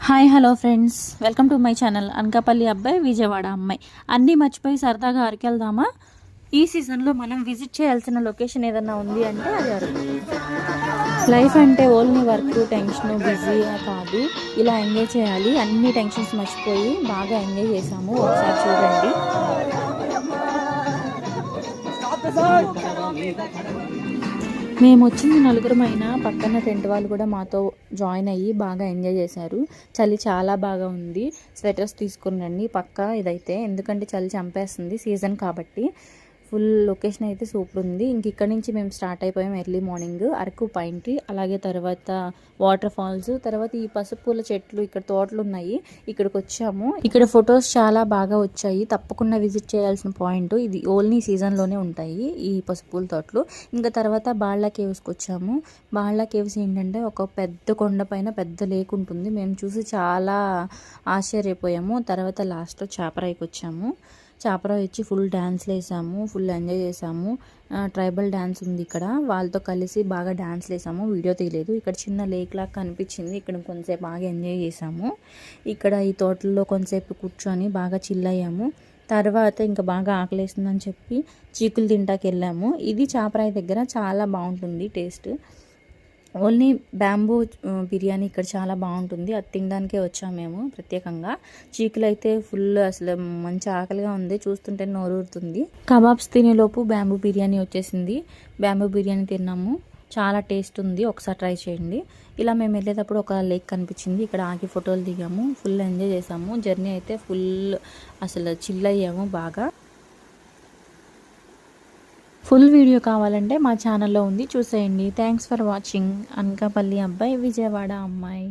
Hi hello friends, welcome to my channel. Anakapalli అబ్బాయి విజయవాడ అమ్మాయి అన్నీ మర్చిపోయి సరదాగా అరకెళ్దామా? ఈ సీజన్లో మనం విజిట్ చేయాల్సిన లొకేషన్ ఏదన్నా ఉంది అంటే అది అరకు. లైఫ్ అంటే ఓన్లీ వర్క్, టెన్షన్, బిజీ కాదు. ఇలా ఎంజాయ్ చేయాలి. అన్ని టెన్షన్స్ మర్చిపోయి బాగా ఎంజాయ్ చేసాము. ఒకసారి చూడండి. మేము వచ్చింది నలుగురమైనా పక్కన టెంట్ వాళ్ళు కూడా మాతో జాయిన్ అయ్యి బాగా ఎంజాయ్ చేశారు. చలి చాలా బాగా ఉంది. స్వెటర్స్ తీసుకుని రండి పక్కా ఇదైతే, ఎందుకంటే చలి చంపేస్తుంది సీజన్ కాబట్టి. ఫుల్ లొకేషన్ అయితే సూపర్ ఉంది. ఇంక ఇక్కడ నుంచి మేము స్టార్ట్ అయిపోయాం ఎర్లీ మార్నింగ్ అరకు పైనకి. అలాగే తర్వాత వాటర్ ఫాల్స్, తర్వాత ఈ పసుపు పూల చెట్లు, ఇక్కడ తోటలు ఉన్నాయి, ఇక్కడికి వచ్చాము. ఇక్కడ ఫొటోస్ చాలా బాగా వచ్చాయి. తప్పకుండా విజిట్ చేయాల్సిన పాయింట్ ఇది. ఓన్లీ సీజన్లోనే ఉంటాయి ఈ పసుపు పూల తోటలు. ఇంకా తర్వాత బాళ్ళ కేవ్స్కి వచ్చాము. బాళ్ళ కేవ్స్ ఏంటంటే ఒక పెద్ద కొండ పైన పెద్ద లేక్ ఉంటుంది. మేము చూసి చాలా ఆశ్చర్యపోయాము. తర్వాత లాస్ట్లో చాపరాయికి వచ్చాము. చాపరాయి వచ్చి ఫుల్ డ్యాన్స్లు వేసాము, ఫుల్ ఎంజాయ్ చేసాము. ట్రైబల్ డ్యాన్స్ ఉంది ఇక్కడ, వాళ్ళతో కలిసి బాగా డ్యాన్స్లు వేసాము. వీడియో తీయలేదు. ఇక్కడ చిన్న లేక్ లాగా కనిపించింది, ఇక్కడ కొంతసేపు బాగా ఎంజాయ్ చేసాము. ఇక్కడ ఈ తోటల్లో కొంతసేపు కూర్చొని బాగా చిల్ అయ్యాము. తర్వాత ఇంకా బాగా ఆకలేస్తుందని చెప్పి చీకులు తింటాకి వెళ్ళాము. ఇది చాపరాయి దగ్గర చాలా బాగుంటుంది టేస్ట్. ఓన్లీ బ్యాంబూ బిర్యానీ ఇక్కడ చాలా బాగుంటుంది. అది తినడానికే వచ్చాము మేము ప్రత్యేకంగా. చీకులు అయితే ఫుల్ అసలు మంచి ఆకలిగా ఉంది, చూస్తుంటే నోరూరుతుంది. కబాబ్స్ తినేలోపు బ్యాంబూ బిర్యానీ వచ్చేసింది. బ్యాంబూ బిర్యానీ తిన్నాము, చాలా టేస్ట్ ఉంది, ఒకసారి ట్రై చేయండి. ఇలా మేము వెళ్ళేటప్పుడు ఒక లేక్ కనిపించింది, ఇక్కడ ఆగి ఫోటోలు దిగాము, ఫుల్ ఎంజాయ్ చేసాము. జర్నీ అయితే ఫుల్ అసలు చిల్ అయ్యాము బాగా. ఫుల్ వీడియో కావాలంటే మా ఛానల్లో ఉంది, చూసేయండి. Thanks for watching. అనకాపల్లి అబ్బాయి విజయవాడ అమ్మాయి.